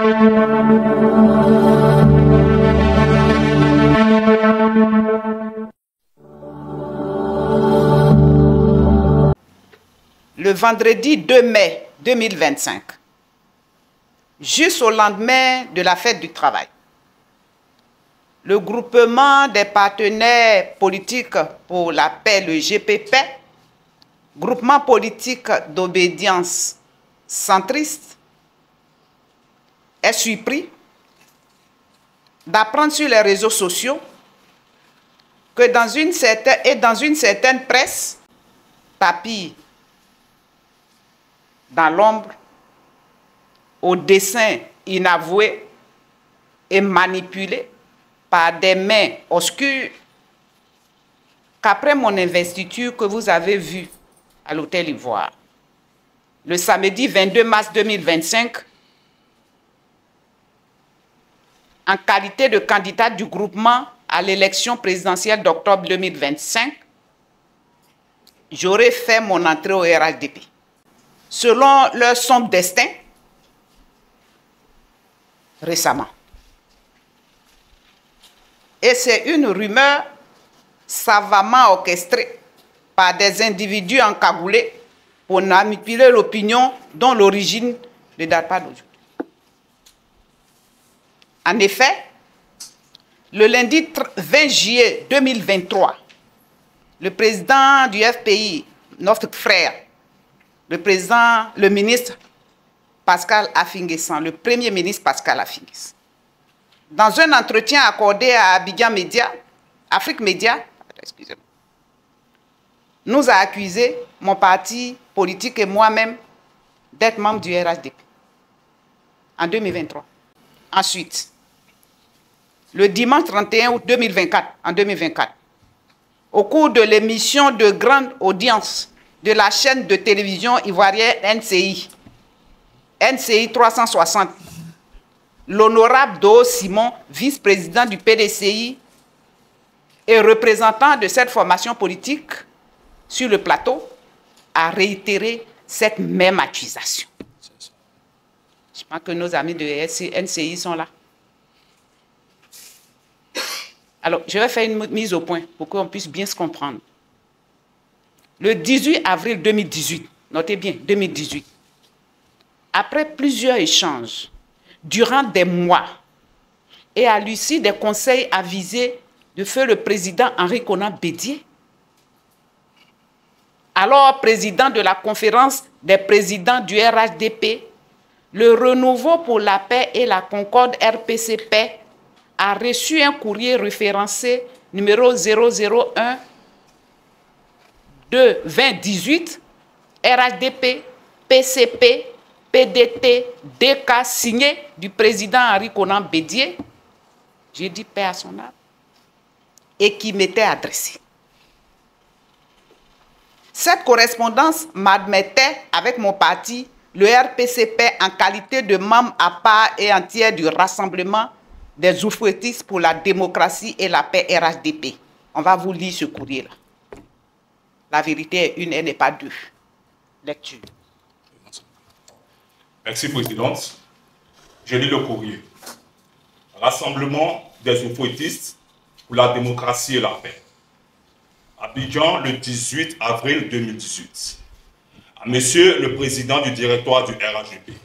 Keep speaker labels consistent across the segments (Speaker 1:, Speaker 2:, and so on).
Speaker 1: Le vendredi 2 mai 2025, juste au lendemain de la fête du travail, le groupement des partenaires politiques pour la paix, le GPP, groupement politique d'obédience centriste, est surpris d'apprendre sur les réseaux sociaux que dans une certaine presse, tapis dans l'ombre, au dessin inavoué et manipulé par des mains obscures, qu'après mon investiture que vous avez vue à l'Hôtel Ivoire, le samedi 22 mars 2025, en qualité de candidat du groupement à l'élection présidentielle d'octobre 2025, j'aurais fait mon entrée au RHDP. Selon leur sombre destin, récemment. Et c'est une rumeur savamment orchestrée par des individus encagoulés pour manipuler l'opinion dont l'origine ne date pas d'aujourd'hui. En effet, le lundi 20 juillet 2023, le président du FPI, notre frère, le ministre Pascal Affi-N'Guessan, le premier ministre Pascal Affi-N'Guessan, dans un entretien accordé à Abidjan Média, Afrique Média, excusez-moi, nous a accusé, mon parti politique et moi-même, d'être membres du RHDP en 2023. Ensuite, le dimanche 31 août 2024, au cours de l'émission de grande audience de la chaîne de télévision ivoirienne NCI 360, l'honorable Do Simon, vice-président du PDCI et représentant de cette formation politique sur le plateau, a réitéré cette même accusation. Je pense que nos amis de NCI sont là. Alors, je vais faire une mise au point pour qu'on puisse bien se comprendre. Le 18 avril 2018, notez bien, 2018, après plusieurs échanges, durant des mois, et à l'issue des conseils avisés de feu le président Henri Konan Bédié, alors président de la conférence des présidents du RHDP, le Renouveau pour la paix et la concorde RPCP a reçu un courrier référencé numéro 001 de 2018, RHDP, PCP, PDT, DK, signé du président Henri Konan Bédié, j'ai dit paix à son âme, et qui m'était adressé. Cette correspondance m'admettait avec mon parti, le RPCP, en qualité de membre à part et entière du Rassemblement des oufouettistes pour la démocratie et la paix RHDP. On va vous lire ce courrier-là. La vérité est une, elle n'est pas deux. Lecture.
Speaker 2: Merci, Présidente. Je lis le courrier. Rassemblement des oufouettistes pour la démocratie et la paix. Abidjan, le 18 avril 2018. À Monsieur le Président du directoire du RHDP.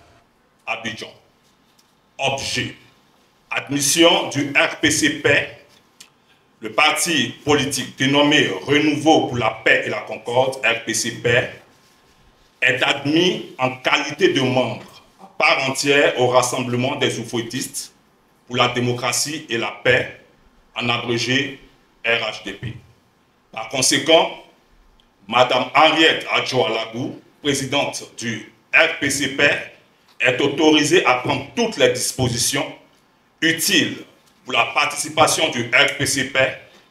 Speaker 2: Abidjan. Objet. Admission du RPCP, le parti politique dénommé Renouveau pour la paix et la concorde, RPCP, est admis en qualité de membre à part entière au Rassemblement des oufouettistes pour la démocratie et la paix, en abrégé RHDP. Par conséquent, Madame Henriette Adjo-Alagou, présidente du RPCP, est autorisée à prendre toutes les dispositions utiles pour la participation du RPCP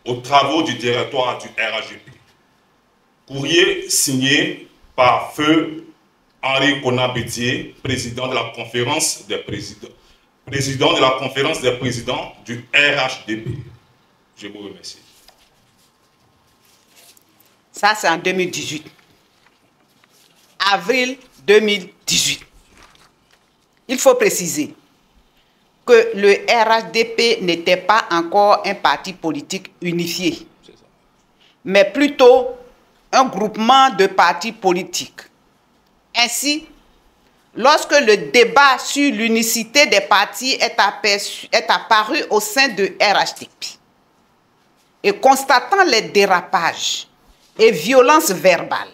Speaker 2: aux travaux du directoire du RHDP. Courrier signé par feu Henri Konan Bédié, président de la conférence des présidents. Président de la conférence des présidents du RHDP. Je vous remercie.
Speaker 1: Ça, c'est en 2018. Avril 2018. Il faut préciser que le RHDP n'était pas encore un parti politique unifié, mais plutôt un groupement de partis politiques. Ainsi, lorsque le débat sur l'unicité des partis est apparu au sein de RHDP, et constatant les dérapages et violences verbales,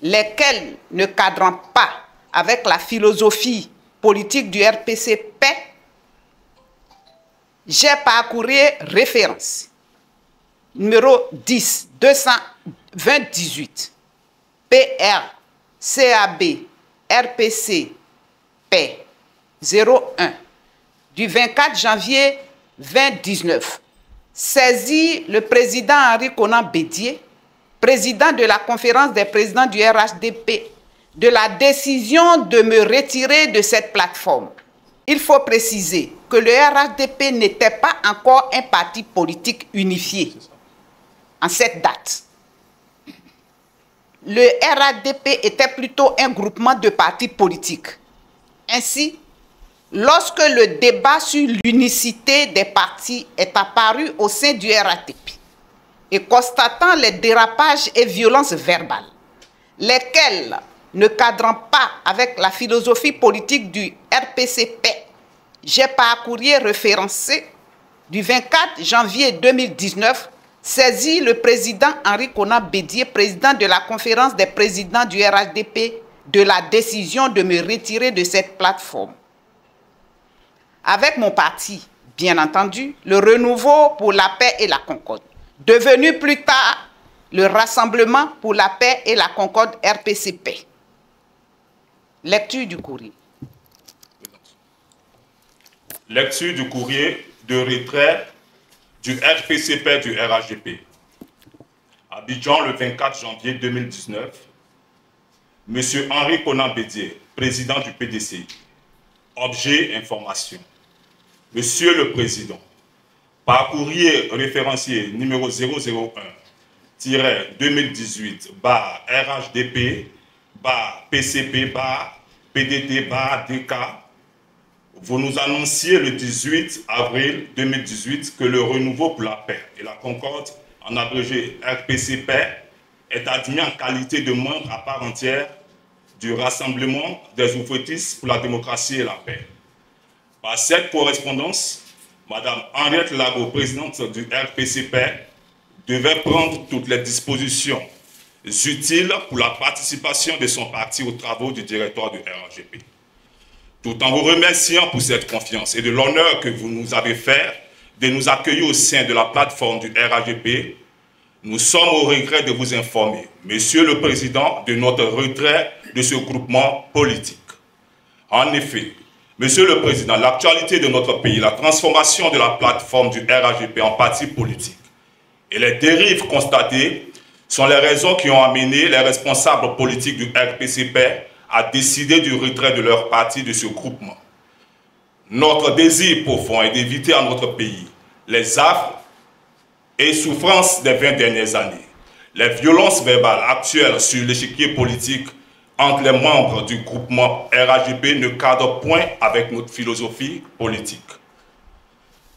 Speaker 1: lesquelles ne cadrent pas avec la philosophie politique du RPC-P, j'ai parcouru référence numéro 10 220-18 PR CAB RPC P 01 du 24 janvier 2019, saisi le président Henri Konan Bédié, président de la conférence des présidents du RHDP, de la décision de me retirer de cette plateforme. Il faut préciser que le RHDP n'était pas encore un parti politique unifié en cette date. Le RHDP était plutôt un groupement de partis politiques. Ainsi, lorsque le débat sur l'unicité des partis est apparu au sein du RHDP et constatant les dérapages et violences verbales, lesquelles ne cadrant pas avec la philosophie politique du RPC-P, j'ai parcouru référencé du 24 janvier 2019, saisi le président Henri Konan Bédié, président de la conférence des présidents du RHDP, de la décision de me retirer de cette plateforme. Avec mon parti, bien entendu, le Renouveau pour la paix et la concorde, devenu plus tard le Rassemblement pour la paix et la concorde RPC-P. Lecture du courrier.
Speaker 2: Lecture du courrier de retrait du RPC-P du RHDP. Abidjan, le 24 janvier 2019. Monsieur Henri Konan Bédié, président du PDC. Objet, information. Monsieur le Président, par courrier référencié numéro 001-2018-RHDP-PCP-PDT-DK, vous nous annonciez le 18 avril 2018 que le Renouveau pour la paix et la concorde, en abrégé RPC-P, est admis en qualité de membre à part entière du Rassemblement des ouvriers pour la démocratie et la paix. Par cette correspondance, Madame Henriette Lago, présidente du RPC-P, devait prendre toutes les dispositions utiles pour la participation de son parti aux travaux du directoire du RHDP. Tout en vous remerciant pour cette confiance et de l'honneur que vous nous avez fait de nous accueillir au sein de la plateforme du RHDP, nous sommes au regret de vous informer, Monsieur le Président, de notre retrait de ce groupement politique. En effet, Monsieur le Président, l'actualité de notre pays, la transformation de la plateforme du RHDP en parti politique et les dérives constatées sont les raisons qui ont amené les responsables politiques du RPC-P à décider du retrait de leur parti de ce groupement. Notre désir profond est d'éviter à notre pays les affres et souffrances des 20 dernières années, les violences verbales actuelles sur l'échiquier politique entre les membres du groupement RHDP ne cadrent point avec notre philosophie politique.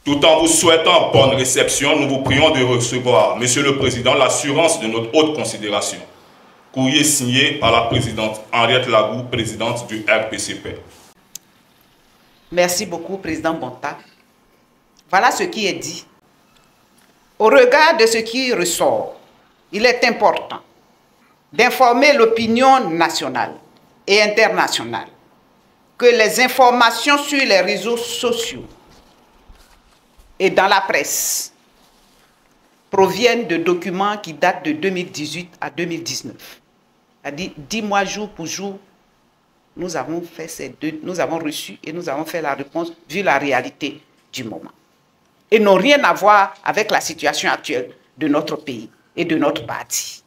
Speaker 2: Tout en vous souhaitant bonne réception, nous vous prions de recevoir, Monsieur le Président, l'assurance de notre haute considération. Courrier signé par la présidente Henriette Lagou, présidente du RPC-P.
Speaker 1: Merci beaucoup, Président Bonta. Voilà ce qui est dit. Au regard de ce qui ressort, il est important d'informer l'opinion nationale et internationale que les informations sur les réseaux sociaux et dans la presse proviennent de documents qui datent de 2018 à 2019. C'est-à-dire 10 mois jour pour jour, nous avons reçu et nous avons fait la réponse vu la réalité du moment. Et n'ont rien à voir avec la situation actuelle de notre pays et de notre parti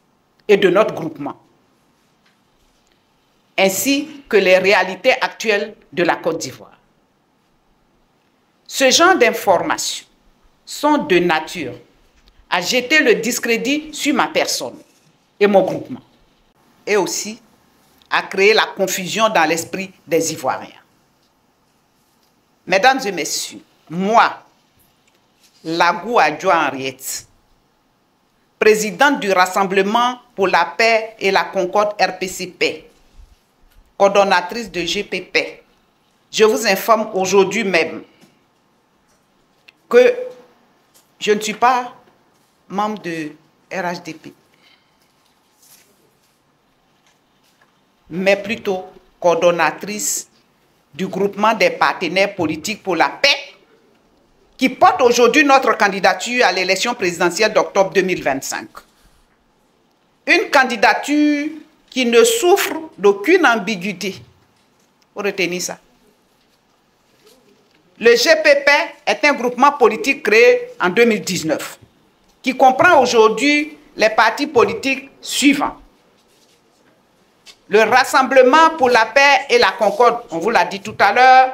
Speaker 1: et de notre groupement, ainsi que les réalités actuelles de la Côte d'Ivoire. Ce genre d'informations sont de nature à jeter le discrédit sur ma personne et mon groupement, et aussi à créer la confusion dans l'esprit des Ivoiriens. Mesdames et messieurs, moi, Lagou Adjoa Henriette, présidente du Rassemblement pour la paix et la concorde RPCP, coordonnatrice de GPP, je vous informe aujourd'hui même que je ne suis pas membre de RHDP, mais plutôt coordonnatrice du groupement des partenaires politiques pour la paix qui porte aujourd'hui notre candidature à l'élection présidentielle d'octobre 2025. Une candidature qui ne souffre d'aucune ambiguïté. Vous retenez ça. Le GPP est un groupement politique créé en 2019 qui comprend aujourd'hui les partis politiques suivants. Le Rassemblement pour la paix et la concorde, on vous l'a dit tout à l'heure.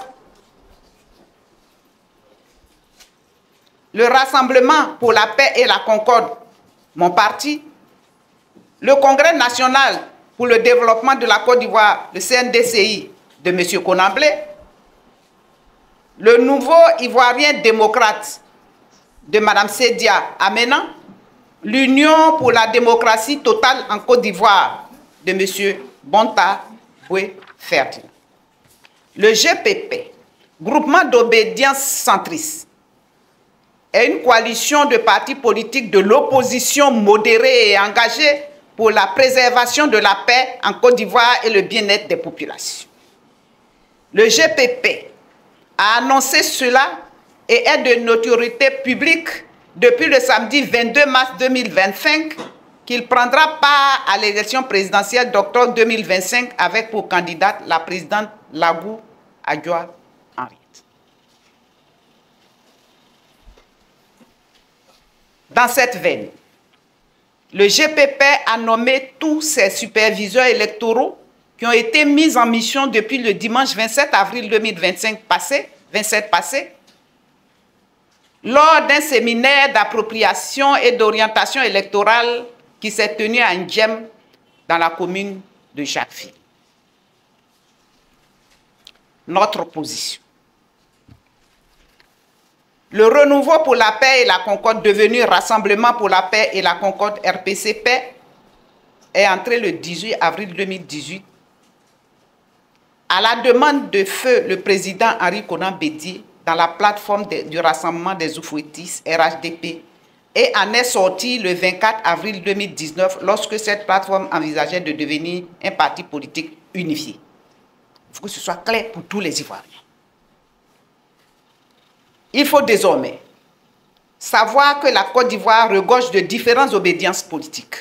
Speaker 1: Le Rassemblement pour la paix et la concorde, mon parti. Le Congrès national pour le développement de la Côte d'Ivoire, le CNDCI, de M. Konamblé. Le Nouveau Ivoirien démocrate de Mme Sedia Amena. L'Union pour la démocratie totale en Côte d'Ivoire de M. Bonta Boué Ferdinand. Le GPP, Groupement d'obédience centriste, est une coalition de partis politiques de l'opposition modérée et engagée pour la préservation de la paix en Côte d'Ivoire et le bien-être des populations. Le GPP a annoncé cela et est de notoriété publique depuis le samedi 22 mars 2025 qu'il prendra part à l'élection présidentielle d'octobre 2025 avec pour candidate la présidente Lagou Adjoa Henriette. Dans cette veine, le GPP a nommé tous ses superviseurs électoraux qui ont été mis en mission depuis le dimanche 27 avril 2025 passé, lors d'un séminaire d'appropriation et d'orientation électorale qui s'est tenu à Ndjem, dans la commune de Jacquesville. Notre position. Le renouveau pour la paix et la concorde, devenu Rassemblement pour la paix et la concorde RPCP, est entré le 18 avril 2018 à la demande de feu le président Henri Konan Bédié dans la plateforme du Rassemblement des Oufouettis, RHDP, et en est sorti le 24 avril 2019 lorsque cette plateforme envisageait de devenir un parti politique unifié. Il faut que ce soit clair pour tous les Ivoiriens. Il faut désormais savoir que la Côte d'Ivoire regorge de différentes obédiences politiques.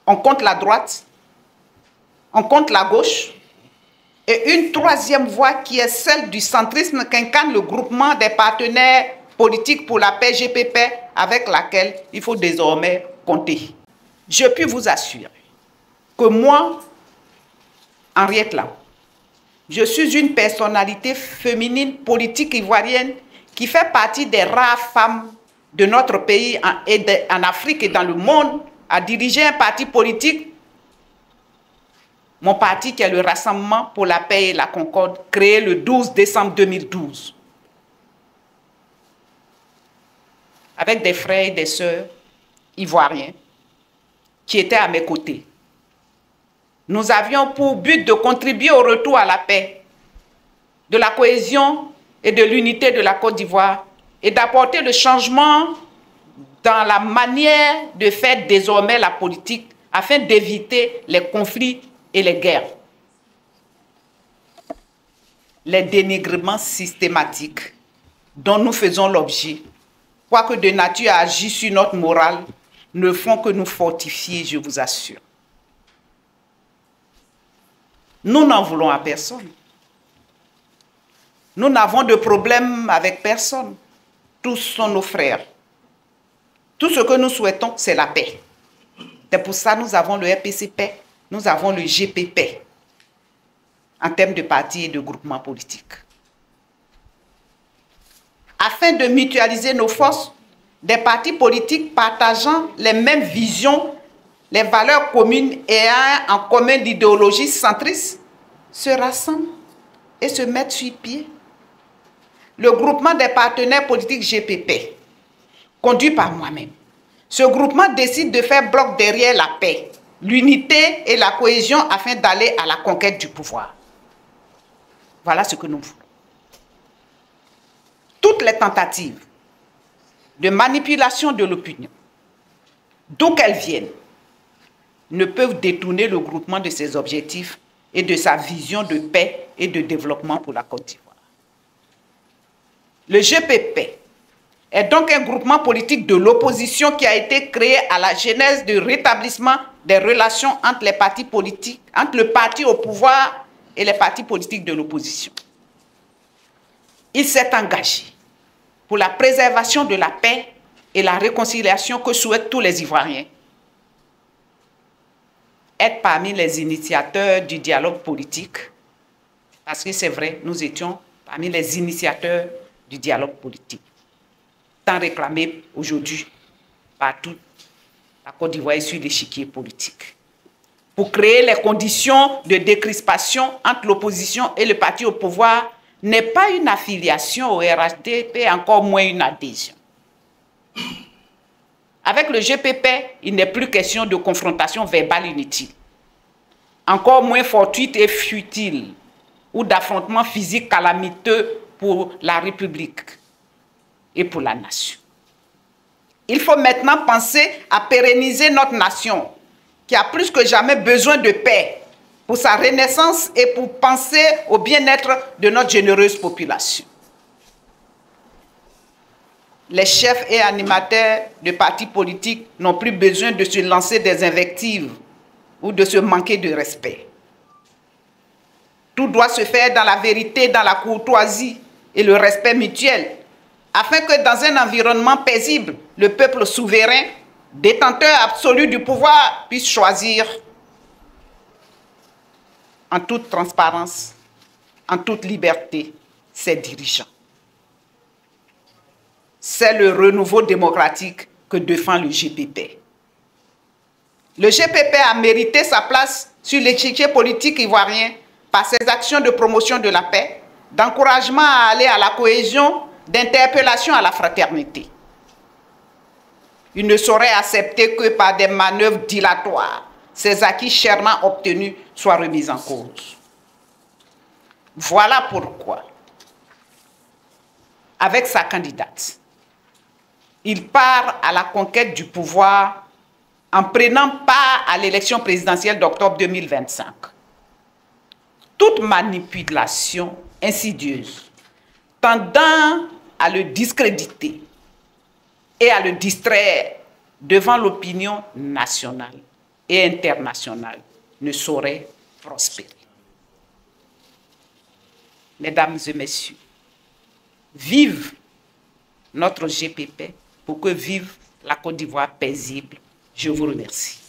Speaker 1: On compte la droite, on compte la gauche, et une troisième voie qui est celle du centrisme qu'incarne le groupement des partenaires politiques pour la paix GPP avec laquelle il faut désormais compter. Je puis vous assurer que moi, Henriette Lagou, je suis une personnalité féminine politique ivoirienne qui fait partie des rares femmes de notre pays en Afrique et dans le monde à diriger un parti politique, mon parti qui est le Rassemblement pour la paix et la concorde, créé le 12 décembre 2012. Avec des frères et des sœurs ivoiriens qui étaient à mes côtés. Nous avions pour but de contribuer au retour à la paix, de la cohésion et de l'unité de la Côte d'Ivoire et d'apporter le changement dans la manière de faire désormais la politique afin d'éviter les conflits et les guerres. Les dénigrements systématiques dont nous faisons l'objet, quoique de nature à agir sur notre morale, ne font que nous fortifier, je vous assure. Nous n'en voulons à personne. Nous n'avons de problème avec personne. Tous sont nos frères. Tout ce que nous souhaitons, c'est la paix. C'est pour ça que nous avons le RPCP, nous avons le GPP, en termes de partis et de groupements politiques. Afin de mutualiser nos forces, des partis politiques partageant les mêmes visions, les valeurs communes et ayant en commun l'idéologie centriste, se rassemblent et se mettent sur pied le groupement des partenaires politiques GPP, conduit par moi-même. Ce groupement décide de faire bloc derrière la paix, l'unité et la cohésion afin d'aller à la conquête du pouvoir. Voilà ce que nous voulons. Toutes les tentatives de manipulation de l'opinion, d'où qu'elles viennent, ne peuvent détourner le groupement de ses objectifs et de sa vision de paix et de développement pour la Côte d'Ivoire. Le GPP est donc un groupement politique de l'opposition qui a été créé à la genèse du rétablissement des relations entre les partis politiques, entre le parti au pouvoir et les partis politiques de l'opposition. Il s'est engagé pour la préservation de la paix et la réconciliation que souhaitent tous les Ivoiriens. Être parmi les initiateurs du dialogue politique, parce que c'est vrai, nous étions parmi les initiateurs du dialogue politique, tant réclamé aujourd'hui par toute la Côte d'Ivoire sur l'échiquier politique, pour créer les conditions de décrispation entre l'opposition et le parti au pouvoir, n'est pas une affiliation au RHDP, encore moins une adhésion. Avec le GPP, il n'est plus question de confrontation verbale inutile, encore moins fortuite et futile, ou d'affrontement physique calamiteux pour la République et pour la nation. Il faut maintenant penser à pérenniser notre nation, qui a plus que jamais besoin de paix pour sa renaissance et pour penser au bien-être de notre généreuse population. Les chefs et animateurs de partis politiques n'ont plus besoin de se lancer des invectives ou de se manquer de respect. Tout doit se faire dans la vérité, dans la courtoisie et le respect mutuel, afin que dans un environnement paisible, le peuple souverain, détenteur absolu du pouvoir, puisse choisir en toute transparence, en toute liberté, ses dirigeants. C'est le renouveau démocratique que défend le GPP. Le GPP a mérité sa place sur l'échiquier politique ivoirien par ses actions de promotion de la paix, d'encouragement à aller à la cohésion, d'interpellation à la fraternité. Il ne saurait accepter que par des manœuvres dilatoires, ces acquis chèrement obtenus soient remis en cause. Voilà pourquoi, avec sa candidate, il part à la conquête du pouvoir en prenant part à l'élection présidentielle d'octobre 2025. Toute manipulation insidieuse tendant à le discréditer et à le distraire devant l'opinion nationale et internationale ne saurait prospérer. Mesdames et messieurs, vive notre GPP pour que vive la Côte d'Ivoire paisible. Je vous remercie.